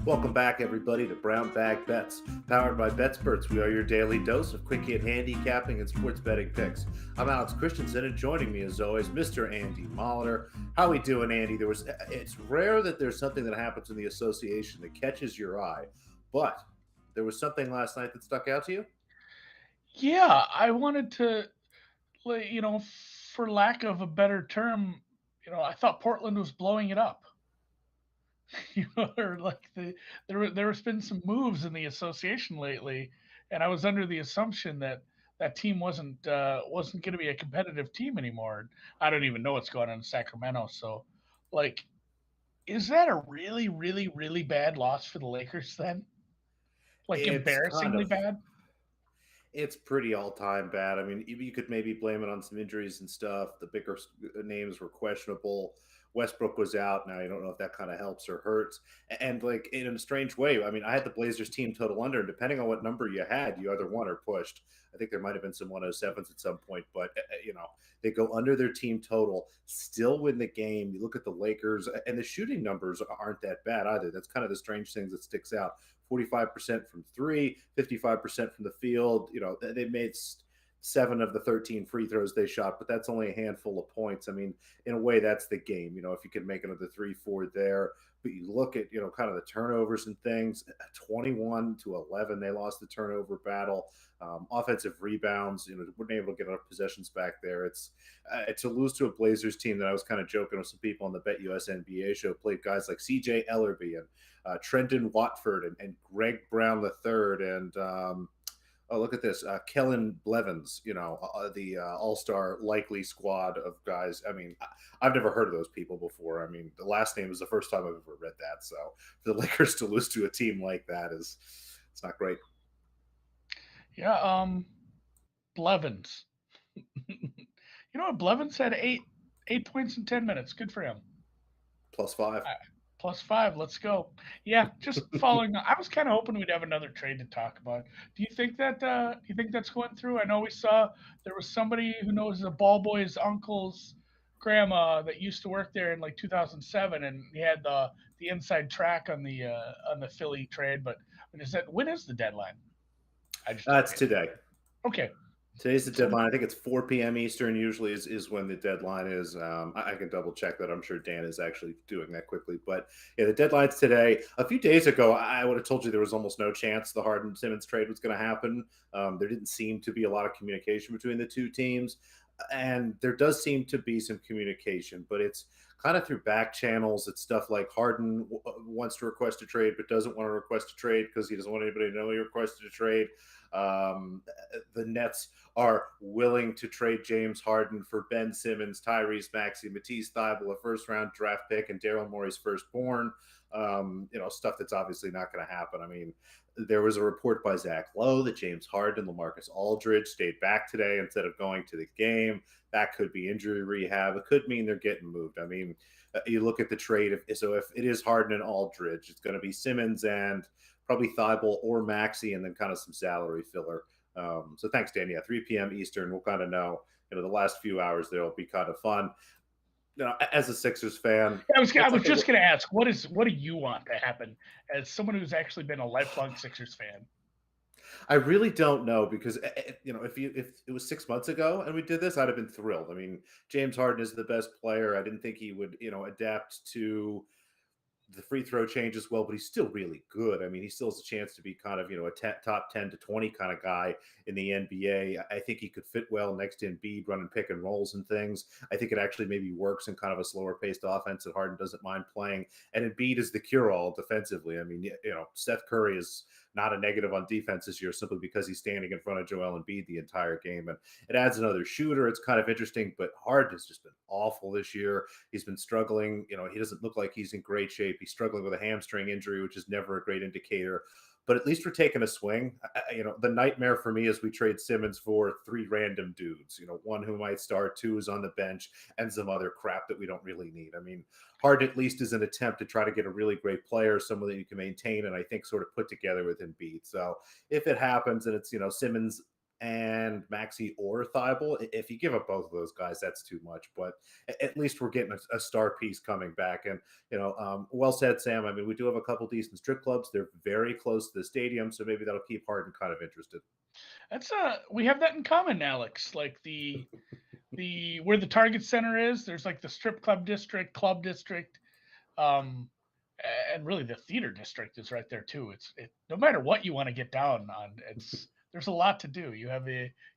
Welcome back, everybody, to Brown Bag Bets, powered by BETSPERTS. We are your daily dose of quick hit handicapping and sports betting picks. I'm Alex Christenson, and joining me, as always, Mr. Andy Molitor. How we doing, Andy? It's rare that there's something that happens in the association that catches your eye, but there was something last night that stuck out to you. Yeah, I wanted to, for lack of a better term, I thought Portland was blowing it up. Or like there has been some moves in the association lately, and I was under the assumption that that team wasn't going to be a competitive team anymore. I don't even know what's going on in Sacramento. So, like, is that a really, really, really bad loss for the Lakers then? Like It's kind embarrassingly of bad? It's pretty all-time bad. I mean, you could maybe blame it on some injuries and stuff. The bigger names were questionable. Westbrook was out. Now you don't know if that kind of helps or hurts. And like in a strange way, I mean, I had the Blazers team total under, and depending on what number you had, you either won or pushed. I think there might have been some 107s at some point, but they go under their team total, still win the game. You look at the Lakers, and the shooting numbers aren't that bad either. That's kind of the strange thing that sticks out. 45% from three, 55% from the field. They made seven of the 13 free throws they shot, but that's only a handful of points. I mean, in a way, that's the game. If you could make another 3-4 there, but you look at, kind of the turnovers and things, 21-11, they lost the turnover battle. Offensive rebounds, weren't able to get enough possessions back there. It's to lose to a Blazers team that I was kind of joking with some people on the Bet US NBA show, played guys like CJ Ellerby and Trenton Watford and Greg Brown III and oh, look at this. Kellen Blevins, the all-star likely squad of guys. I mean, I've never heard of those people before. I mean, the last name is the first time I've ever read that. So for the Lakers to lose to a team like that it's not great. Yeah, Blevins. You know what? Blevins had eight points in 10 minutes. Good for him. Plus five. Plus five. Let's go. Yeah, just following. I was kind of hoping we'd have another trade to talk about. Do you think that's going through? I know we saw there was somebody who knows the ball boy's uncle's grandma that used to work there in like 2007, and he had the inside track on the Philly trade. But when is the deadline? I just don't That's get. today. Okay, Today's the so deadline. I think it's 4 p.m. Eastern. Usually is when the deadline is. I can double check that. I'm sure Dan is actually doing that quickly. But yeah, the deadline's today. A few days ago, I would have told you there was almost no chance the Harden Simmons trade was going to happen. There didn't seem to be a lot of communication between the two teams, and there does seem to be some communication, but it's kind of through back channels. It's stuff like Harden wants to request a trade, but doesn't want to request a trade because he doesn't want anybody to know he requested a trade. The Nets are willing to trade James Harden for Ben Simmons, Tyrese Maxey, Matisse Thybulle, a first-round draft pick, and Daryl Morey's firstborn. Stuff that's obviously not going to happen. I mean, there was a report by Zach Lowe that James Harden, LaMarcus Aldridge stayed back today instead of going to the game. That could be injury rehab. It could mean they're getting moved. I mean, you look at the trade. If it is Harden and Aldridge, it's going to be Simmons and probably Thibault or Maxey, and then kind of some salary filler. So thanks, Dan. Yeah, 3 p.m. Eastern. We'll kind of know. The last few hours there will be kind of fun. As a Sixers fan, I it's was like just going to ask, what do you want to happen as someone who's actually been a lifelong Sixers fan? I really don't know because if it was 6 months ago and we did this, I'd have been thrilled. I mean, James Harden is the best player. I didn't think he would adapt to the free throw change as well, but he's still really good. I mean, he still has a chance to be kind of, a top 10 to 20 kind of guy in the NBA. I think he could fit well next to Embiid, running pick and rolls and things. I think it actually maybe works in kind of a slower paced offense that Harden doesn't mind playing. And Embiid is the cure all defensively. I mean, Seth Curry is not a negative on defense this year simply because he's standing in front of Joel Embiid the entire game. And it adds another shooter. It's kind of interesting, but Harden has just been awful this year. He's been struggling. He doesn't look like he's in great shape. He's struggling with a hamstring injury, which is never a great indicator. But at least we're taking a swing. The nightmare for me is we trade Simmons for three random dudes. One who might start, two is on the bench, and some other crap that we don't really need. I mean, Harden at least is an attempt to try to get a really great player, someone that you can maintain, and I think sort of put together with Embiid. So if it happens and it's Simmons and Maxi or Thibault. If you give up both of those guys, that's too much. But at least we're getting a star piece coming back. And well said, Sam. I mean, we do have a couple decent strip clubs. They're very close to the stadium, so maybe that'll keep Harden kind of interested. That's we have that in common, Alex. Like the where the Target Center is, there's like the strip club district, um, and really the theater district is right there too. No matter what you want to get down on, it's there's a lot to do. You have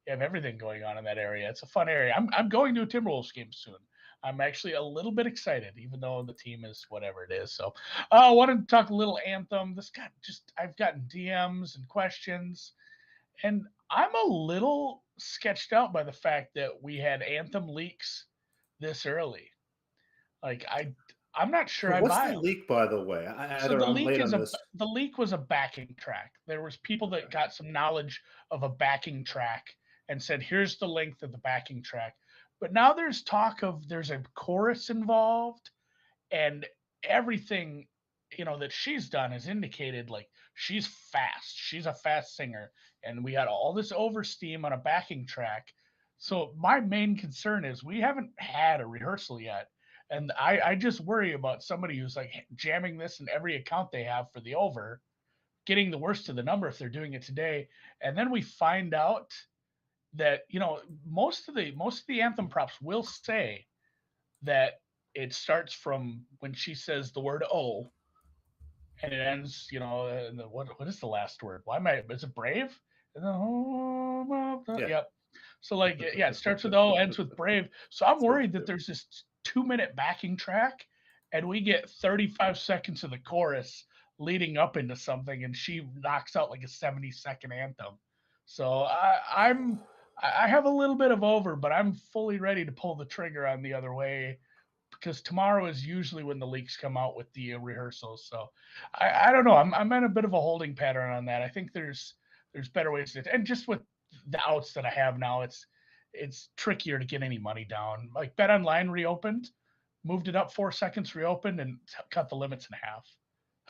everything going on in that area. It's a fun area. I'm going to a Timberwolves game soon. I'm actually a little bit excited, even though the team is whatever it is. So I wanted to talk a little Anthem. I've gotten DMs and questions, and I'm a little sketched out by the fact that we had Anthem leaks this early. Like I'm not sure I What's buy the them. leak, by the way? So I'm late on this. the leak was a backing track. There was people that got some knowledge of a backing track and said, "Here's the length of the backing track." But now there's talk of there's a chorus involved, and everything that she's done has indicated like she's fast. She's a fast singer, and we had all this oversteam on a backing track. So my main concern is we haven't had a rehearsal yet, and I just worry about somebody who's like jamming this in every account they have for the over, getting the worst of the number if they're doing it today, and then we find out that most of the anthem props will say that it starts from when she says the word "oh" and it ends, in what is the last word? Why am I? Is it brave? And then, "Oh, Yeah. yep. So like, yeah, it starts with "oh," ends with "brave." So I'm That's what worried you that do. there's this 2-minute backing track, and we get 35 seconds of the chorus leading up into something, and she knocks out like a 70-second anthem. So I have a little bit of over, but I'm fully ready to pull the trigger on the other way because tomorrow is usually when the leaks come out with the rehearsals. So I don't know. I'm in a bit of a holding pattern on that. I think there's better ways to, and just with the outs that I have now, it's trickier to get any money down. Like Bet Online reopened, moved it up 4 seconds, reopened, and cut the limits in half.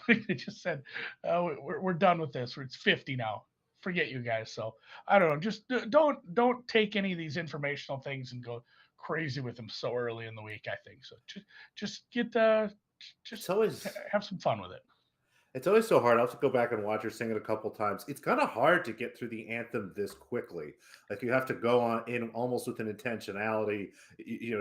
They just said, we're done with this. It's 50 now. Forget you guys. So I don't know. Just don't take any of these informational things and go crazy with them so early in the week. I think so. Just get It's just always have some fun with it. It's always so hard. I'll have to go back and watch her sing it a couple times. It's kind of hard to get through the anthem this quickly. Like you have to go on in almost with an intentionality.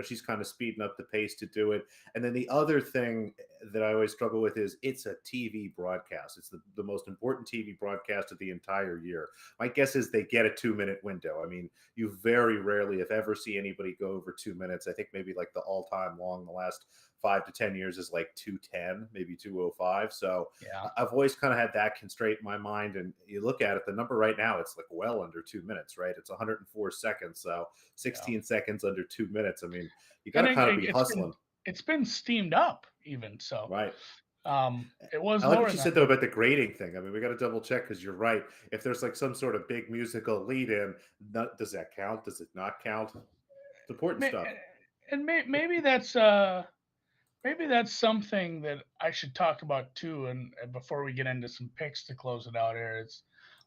She's kind of speeding up the pace to do it. And then the other thing that I always struggle with is it's a TV broadcast. It's the most important TV broadcast of the entire year. My guess is they get a 2-minute window. I mean, you very rarely, if ever, see anybody go over 2 minutes. I think maybe like the all-time long, the last 5 to 10 years is like 210, maybe 205. So Yeah. I've always kind of had that constraint in my mind. And you look at it, the number right now, it's like well under 2 minutes, right? It's 104 seconds. So Yeah. 16 seconds under 2 minutes. I mean, you got And to kind of be it's been hustling, steamed up even so. right? It was I like lower what than you that. said though about the grading thing. I mean, we got to double check because you're right. If there's like some sort of big musical lead in, does that count? Does it not count? It's important stuff. And maybe that's something that I should talk about too. And before we get into some picks to close it out here, it's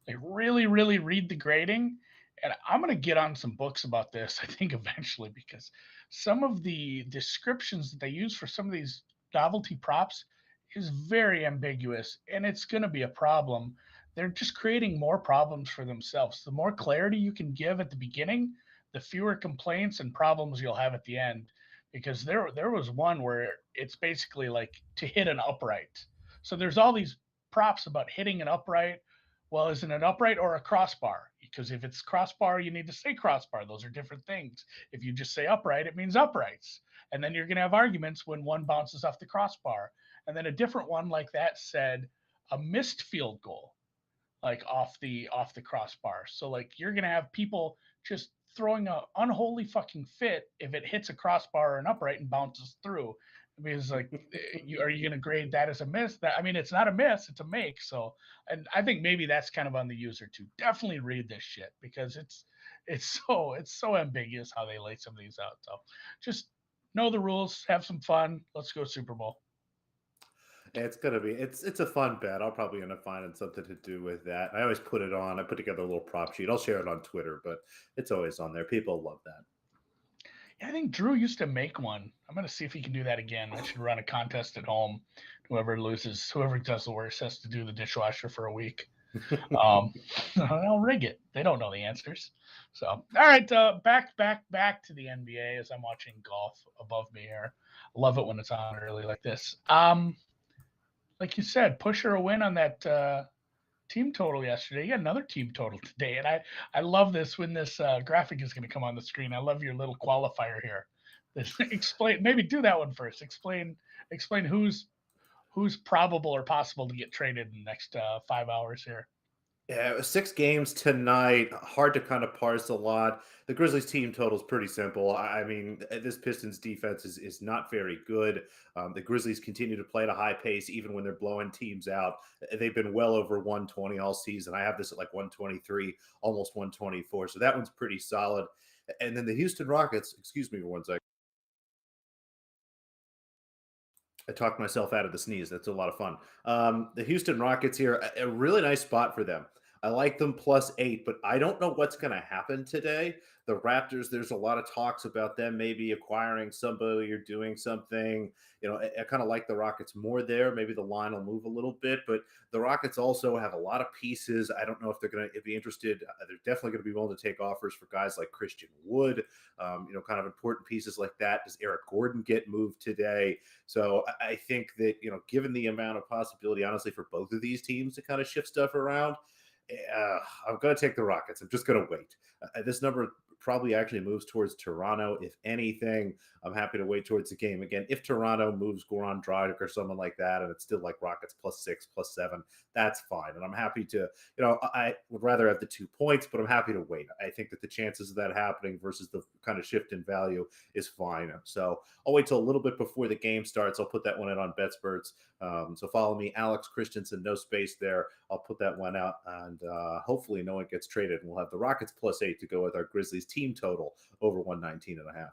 like really, really read the grading. And I'm gonna get on some books about this, I think, eventually, because some of the descriptions that they use for some of these novelty props is very ambiguous, and it's gonna be a problem. They're just creating more problems for themselves. The more clarity you can give at the beginning, the fewer complaints and problems you'll have at the end, because there was one where it's basically like to hit an upright. So there's all these props about hitting an upright. Well, is it an upright or a crossbar? Because if it's crossbar, you need to say crossbar. Those are different things. If you just say upright, it means uprights. And then you're going to have arguments when one bounces off the crossbar. And then a different one like that said a missed field goal, like off the crossbar. So like you're gonna have people just throwing a unholy fucking fit if it hits a crossbar or an upright and bounces through. Because like, are you gonna grade that as a miss? That, I mean, it's not a miss, it's a make. So, and I think maybe that's kind of on the user too. Definitely read this shit because it's so ambiguous how they lay some of these out. So, just know the rules, have some fun. Let's go Super Bowl. It's gonna be it's a fun bet. I'll probably end up finding something to do with that. I always put it on. I put together a little prop sheet. I'll share it on Twitter, but it's always on there. People love that. Yeah, I think Drew used to make one. I'm gonna see if he can do that again. I should run a contest at home. Whoever loses, whoever does the worst, has to do the dishwasher for a week. Um, I'll rig it. They don't know the answers. So, all right, back to the NBA as I'm watching golf above me here. Love it when it's on early like this. Like you said, pusher a win on that team total yesterday. You got another team total today, and I love this when this graphic is going to come on the screen. I love your little qualifier here. This explain maybe do that one first. Explain who's probable or possible to get traded in the next 5 hours here. Yeah, it was 6 games tonight. Hard to kind of parse a lot. The Grizzlies team total is pretty simple. I mean, this Pistons defense is not very good. The Grizzlies continue to play at a high pace, even when they're blowing teams out. They've been well over 120 all season. I have this at like 123, almost 124. So that one's pretty solid. And then the Houston Rockets, excuse me for one second. I talked myself out of the sneeze. That's a lot of fun. The Houston Rockets here, a really nice spot for them. I like them +8, but I don't know what's going to happen today. The Raptors, there's a lot of talks about them maybe acquiring somebody or doing something. I kind of like the Rockets more there. Maybe the line will move a little bit, but the Rockets also have a lot of pieces. I don't know if they're going to be interested. They're definitely going to be willing to take offers for guys like Christian Wood, kind of important pieces like that. Does Eric Gordon get moved today? So I think that, given the amount of possibility, honestly, for both of these teams to kind of shift stuff around, I'm going to take the Rockets. I'm just going to wait. This number probably actually moves towards Toronto. If anything, I'm happy to wait towards the game. Again, if Toronto moves Goran Dragic or someone like that, and it's still like Rockets +6, +7, that's fine. And I'm happy to, I would rather have the 2 points, but I'm happy to wait. I think that the chances of that happening versus the kind of shift in value is fine. So I'll wait till a little bit before the game starts. I'll put that one in on BETSPERTS. So follow me, Alex Christenson, no space there. I'll put that one out, and hopefully no one gets traded. And we'll have the Rockets +8 to go with our Grizzlies team total over 119.5.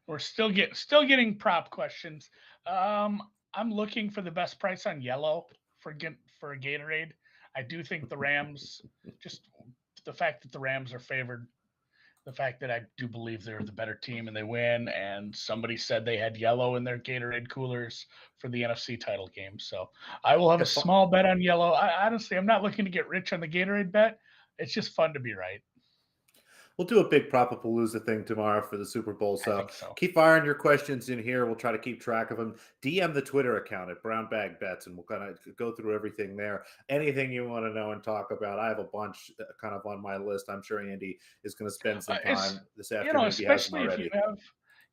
We're still getting prop questions. I'm looking for the best price on yellow for a Gatorade. I do think the Rams, just the fact that the Rams are favored, the fact that I do believe they're the better team and they win, and somebody said they had yellow in their Gatorade coolers for the NFC title game. So I will have a If small bet on yellow. Honestly, I'm not looking to get rich on the Gatorade bet. It's just fun to be right. We'll do a big Propapalooza thing tomorrow for the Super Bowl. I So think so. keep firing your questions in here. We'll try to keep track of them. DM the Twitter account at Brown Bag Bets, and we'll kind of go through everything there. Anything you want to know and talk about, I have a bunch kind of on my list. I'm sure Andy is going to spend some It's time this afternoon if he hasn't especially if you already. have,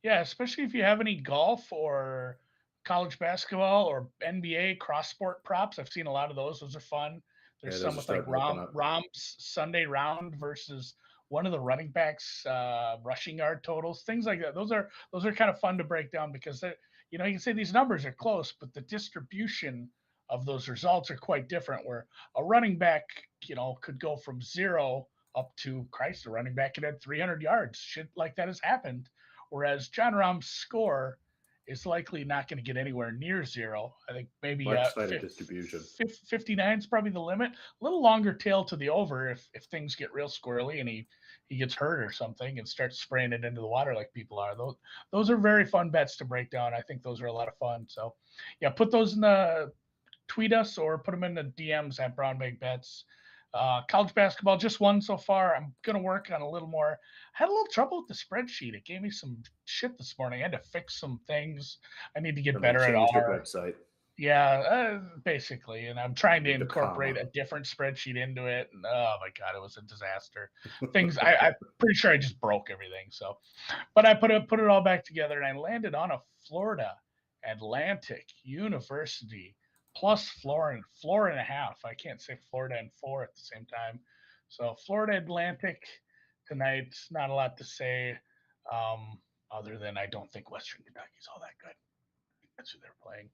yeah, especially if you have any golf or college basketball or NBA cross sport props. I've seen a lot of those. Those are fun. Yeah, There's those some are with like starting to open up. Rom's Sunday round versus one of the running backs rushing yard totals, things like that. Those are kind of fun to break down because you can say these numbers are close, but the distribution of those results are quite different. Where a running back, could go from zero up to Christ, a running back could have 300 yards. Shit like that has happened. Whereas John Rahm's score is likely not going to get anywhere near zero. I think maybe Lopsided distribution. 59 is probably the limit. A little longer tail to the over if things get real squirrely and he gets hurt or something and starts spraying it into the water like people are. Those are very fun bets to break down. I think those are a lot of fun. So, yeah, put those in the tweet us or put them in the DMs at Brown Bag Bets. College basketball, just one so far. I'm going to work on a little more. I had a little trouble with the spreadsheet. It gave me some shit this morning. I had to fix some things. I need to get Somebody better at changed their R. website. Yeah, basically. And I'm trying to Moved a incorporate comma. a different spreadsheet into it. And oh my God, it was a disaster. I'm pretty sure I just broke everything. So, but I put it all back together and I landed on a Florida Atlantic University plus floor and a half. I can't say Florida and 4 at the same time. So Florida Atlantic tonight. Not a lot to say, other than I don't think Western Kentucky's all that good. That's who they're playing.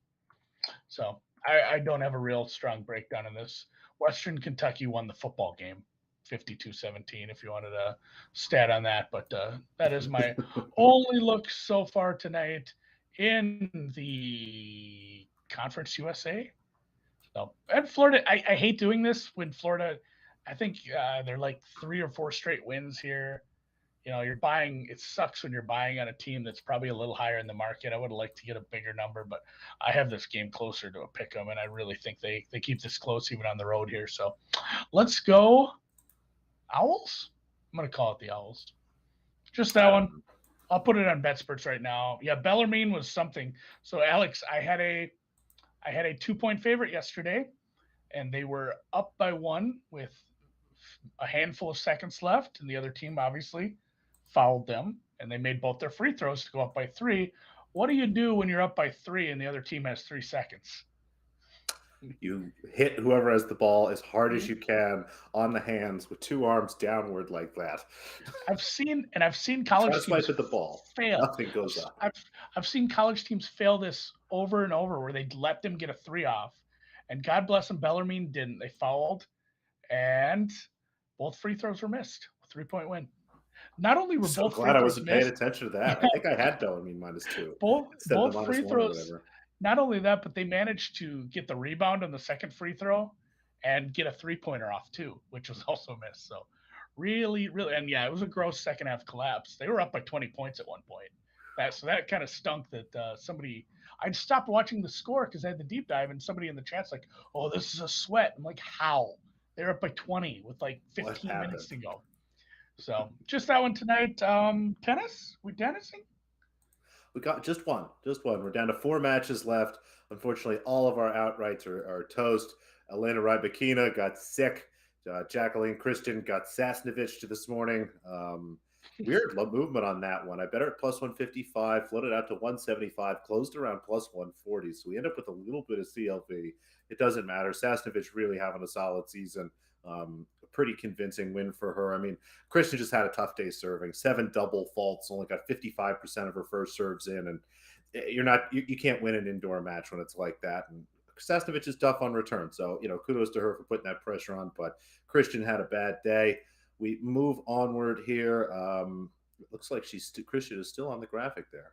So I don't have a real strong breakdown in this. Western Kentucky won the football game 52-17 if you wanted a stat on that. But that is my only look so far tonight in the Conference USA. So, and Florida, I hate doing this when Florida, I think they're like 3 or 4 straight wins here. You're buying. It sucks when you're buying on a team that's probably a little higher in the market. I would have liked to get a bigger number, but I have this game closer to a pick 'em, and I really think they keep this close even on the road here. So let's go Owls. I'm gonna call it the Owls. Just that I don't one. know. I'll put it on BetSperts right now. Yeah, Bellarmine was something. So Alex, I had a 2 point favorite yesterday, and they were up by one with a handful of seconds left, and the other team obviously fouled them, and they made both their free throws to go up by three. What do you do when you're up by three and the other team has 3 seconds? You hit whoever has the ball as hard as you can on the hands with two arms downward like that. I've seen Try to college swipe teams at the ball. fail. Nothing I've goes up. I've, I've seen college teams fail this over and over where they let them get a three off, and God bless them, Bellarmine didn't. They fouled, and both free throws were missed. 3 point win. Not only I'm were so both free glad I throws wasn't paying missed, attention to that. I yeah, think I had Bellarmine -2 both instead of the both free -1 or throws. whatever. Not only that, but they managed to get the rebound on the second free throw and get a 3 pointer off too, which was also missed. So really, really, and yeah, it was a gross second half collapse. They were up by 20 points at one point. That kind of stunk. That somebody, I'd stopped watching the score because I had the deep dive, and somebody in the chat's like, "Oh, this is a sweat." I'm like, "How?" They're up by 20 with like What 15 minutes happened? to go. So just that one tonight. Tennis? We tennising? We got just one, just one. We're down to 4 matches left. Unfortunately, all of our outrights are toast. Elena Rybakina got sick. Jacqueline Christian got Sasnovich to this morning. Weird movement on that one. I bet her at plus 155, floated out to 175, closed around plus 140. So we end up with a little bit of CLV. It doesn't matter. Sasnovich really having a solid season. A pretty convincing win for her. I mean, Christian just had a tough day serving. 7 double faults, only got 55% of her first serves in, and you can't win an indoor match when it's like that. And Sasnovich is tough on return, so kudos to her for putting that pressure on. But Christian had a bad day. We move onward here. It looks like Christian is still on the graphic there.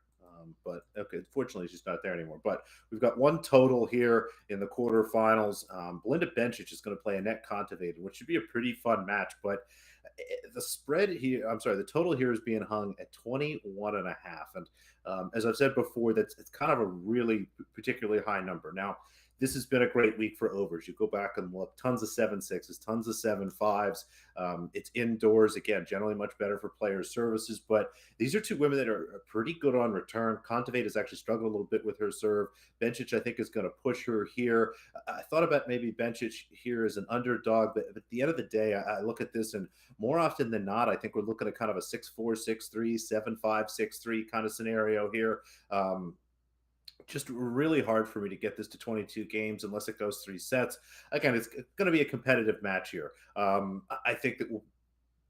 But okay, fortunately, she's not there anymore. But we've got one total here in the quarterfinals. Belinda Bencic is going to play Annette Kontaveit, which should be a pretty fun match. But the spread here, I'm sorry, the total here is being hung at 21.5. And as I've said before, it's kind of a really particularly high number. Now, this has been a great week for overs. You go back and look, tons of 7-6s, tons of 7-5s. It's indoors, again, generally much better for player services. But these are two women that are pretty good on return. Kontaveit has actually struggled a little bit with her serve. Bencic, I think, is going to push her here. I thought about maybe Bencic here as an underdog, but at the end of the day, I look at this, and more often than not, I think we're looking at kind of a 6-4, 6-3, 7-5, 6-3 kind of scenario here. Just really hard for me to get this to 22 games unless it goes 3 sets. Again, it's going to be a competitive match here. I think that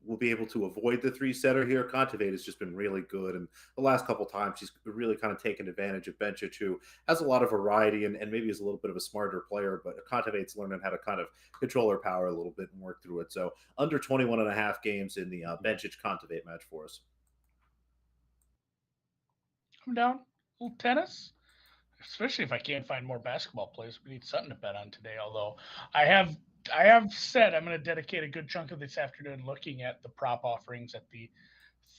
we'll be able to avoid the 3-setter here. Kontaveit has just been really good, and the last couple times she's really kind of taken advantage of Bencic, who has a lot of variety and maybe is a little bit of a smarter player, but Kontaveit's learning how to kind of control her power a little bit and work through it. So under 21.5 games in the Bencic Kontaveit match for us. I'm down. A little tennis, especially if I can't find more basketball plays. We need something to bet on today. Although I have I have said I'm going to dedicate a good chunk of this afternoon looking at the prop offerings at the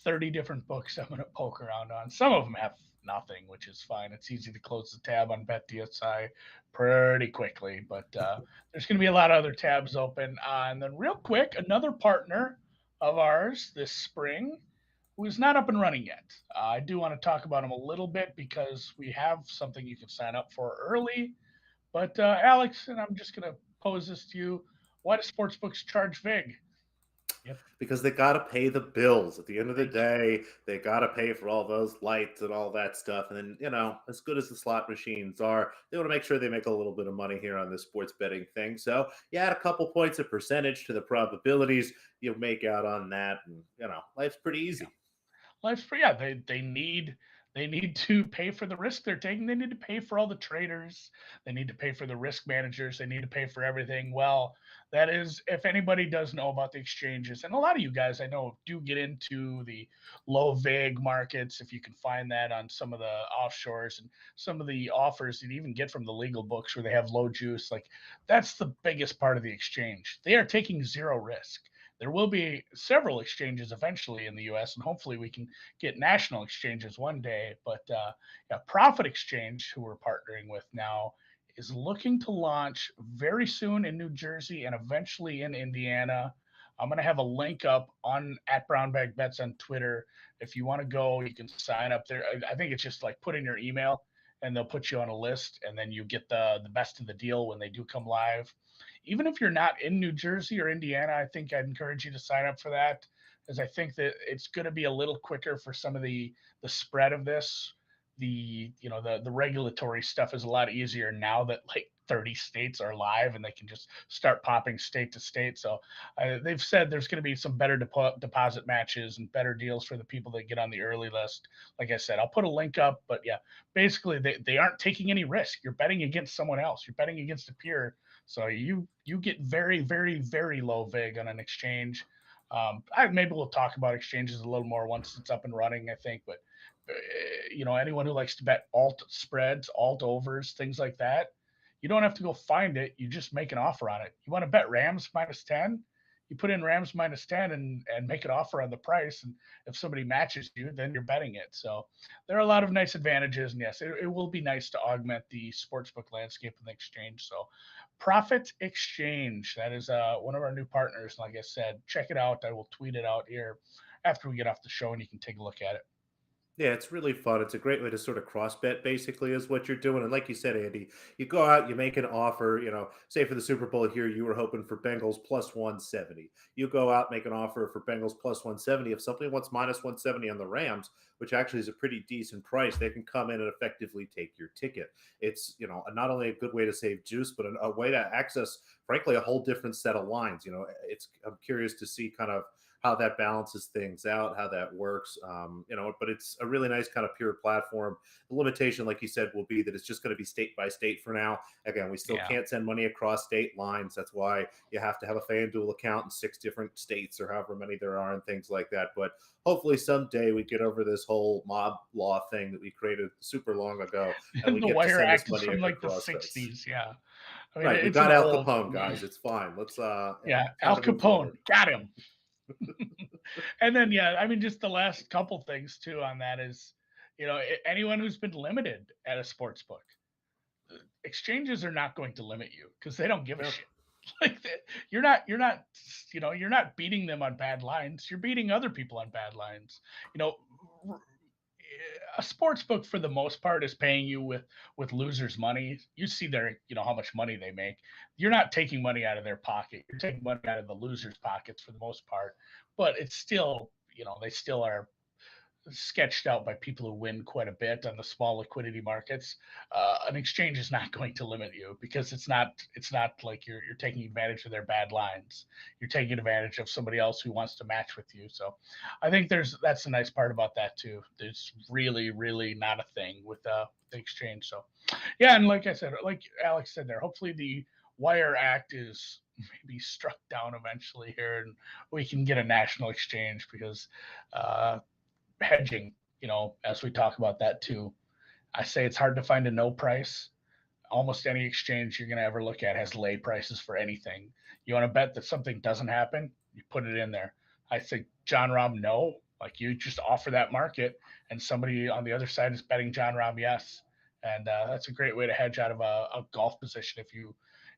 30 different books I'm going to poke around on. Some of them have nothing, which is fine. It's easy to close the tab on BetDSI pretty quickly, but there's going to be a lot of other tabs open. And then, real quick, another partner of ours this spring who is not up and running yet. I do want to talk about him a little bit because we have something you can sign up for early. But Alex, and I'm just going to pose this to you: why do sportsbooks charge VIG? Yep. Because they got to pay the bills. At the end of the Thank you. day, they got to pay for all those lights and all that stuff. And then, as good as the slot machines are, they want to make sure they make a little bit of money here on this sports betting thing. So, you add a couple points of percentage to the probabilities, you'll make out on that. And, life's pretty Yeah. easy. Life's free. Yeah, they need They need to pay for the risk they're taking. They need to pay for all the traders. They need to pay for the risk managers. They need to pay for everything. Well, that is, if anybody does know about the exchanges, and a lot of you guys I know do get into the low vig markets, if you can find that on some of the offshores and some of the offers you even get from the legal books where they have low juice, like that's the biggest part of the exchange. They are taking zero risk. There will be several exchanges eventually in the US, and hopefully we can get national exchanges one day. But yeah, Profit Exchange, who we're partnering with now, is looking to launch very soon in New Jersey and eventually in Indiana. I'm going to have a link up on at Brown Bag Bets on Twitter. If you want to go, you can sign up there. I think it's just like put in your email and they'll put you on a list, and then you get the best of the deal when they do come live. Even if you're not in New Jersey or Indiana, I think I'd encourage you to sign up for that, because I think that it's going to be a little quicker for some of the spread of this. The regulatory stuff is a lot easier now that like 30 states are live and they can just start popping state to state. So they've said there's going to be some better deposit matches and better deals for the people that get on the early list. Like I said, I'll put a link up, but yeah, basically they aren't taking any risk. You're betting against someone else. You're betting against a peer. So you get very, very, very low vig on an exchange. Maybe we'll talk about exchanges a little more once it's up and running, I think. But anyone who likes to bet alt spreads, alt overs, things like that, you don't have to go find it. You just make an offer on it. You want to bet Rams -10? You put in Rams -10 and make an offer on the price. And if somebody matches you, then you're betting it. So there are a lot of nice advantages. And yes, it will be nice to augment the sportsbook landscape and the exchange. So Profit Exchange, that is one of our new partners. Like I said, check it out. I will tweet it out here after we get off the show and you can take a look at it. Yeah, it's really fun. It's a great way to sort of cross bet, basically, is what you're doing. And like you said, Andy, you go out, you make an offer. Say for the Super Bowl here, you were hoping for Bengals plus 170. You go out, make an offer for Bengals plus 170. If somebody wants minus 170 on the Rams, which actually is a pretty decent price, they can come in and effectively take your ticket. It's not only a good way to save juice, but a way to access, frankly, a whole different set of lines. I'm curious to see kind of how that balances things out, how that works. But it's a really nice kind of pure platform. The limitation, like you said, will be that it's just going to be state by state for now. Again, we still can't send money across state lines. That's why you have to have a FanDuel account in 6 different states or however many there are and things like that. But hopefully someday we get over this whole mob law thing that we created super long ago. And we The get to Wire send this Act is money from like the across '60s. Yeah, I mean Right. We it's an got Al old. Capone, guys. It's fine. Let's Yeah, kind Al of move Capone forward. got him. And then yeah, I mean just the last couple things too on that is, anyone who's been limited at a sports book, exchanges are not going to limit you because they don't give a No. shit. Like you're not beating them on bad lines. You're beating other people on bad lines. You know, a sports book for the most part is paying you with losers money. You see their how much money they make. You're not taking money out of their pocket. You're taking money out of the losers pockets for the most part, but it's still they still are sketched out by people who win quite a bit on the small liquidity markets. An exchange is not going to limit you because it's not like you're taking advantage of their bad lines. You're taking advantage of somebody else who wants to match with you. So I think that's the nice part about that too. There's really, really not a thing with the exchange. So yeah, and like I said, like Alex said there, hopefully the Wire Act is maybe struck down eventually here and we can get a national exchange because hedging, as we talk about that too. I say it's hard to find a no price. Almost any exchange you're going to ever look at has lay prices for anything. You want to bet that something doesn't happen, you put it in there. I think John Rahm, no. Like you just offer that market, and somebody on the other side is betting John Rahm, yes. And that's a great way to hedge out of a golf position.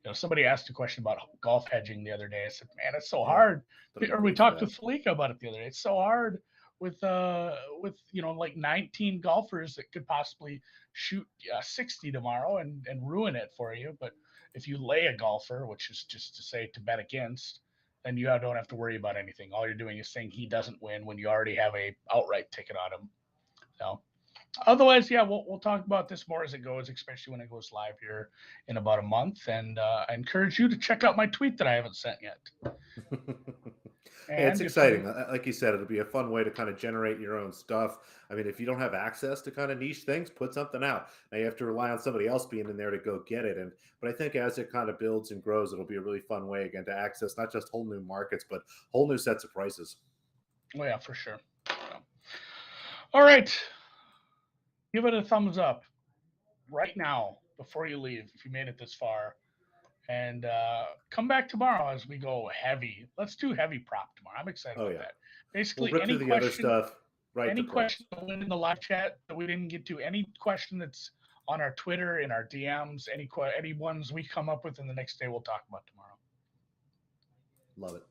If somebody asked a question about golf hedging the other day. I said, man, it's so Yeah. hard. Or we talked with Falika about it the other day. It's so hard with like 19 golfers that could possibly shoot 60 tomorrow and ruin it for you. But if you lay a golfer, which is just to say to bet against, then you don't have to worry about anything. All you're doing is saying he doesn't win when you already have a outright ticket on him. So otherwise, yeah, we'll talk about this more as it goes, especially when it goes live here in about a month. And I encourage you to check out my tweet that I haven't sent yet. Yeah, it's And if exciting. you Like you said, it'll be a fun way to kind of generate your own stuff. I mean, if you don't have access to kind of niche things, put something out. Now you have to rely on somebody else being in there to go get it. But I think as it kind of builds and grows, it'll be a really fun way again to access not just whole new markets, but whole new sets of prices. oh yeah, for sure. So, all right, give it a thumbs up right now before you leave if you made it this far. And come back tomorrow as we go heavy. Let's do heavy prop tomorrow. I'm excited Oh about yeah, that. we'll Basically, rip through the other stuff right to any question props. that went in the live chat that we didn't get to, any question that's on our Twitter, in our DMs, any ones we come up with in the next day, we'll talk about tomorrow. Love it.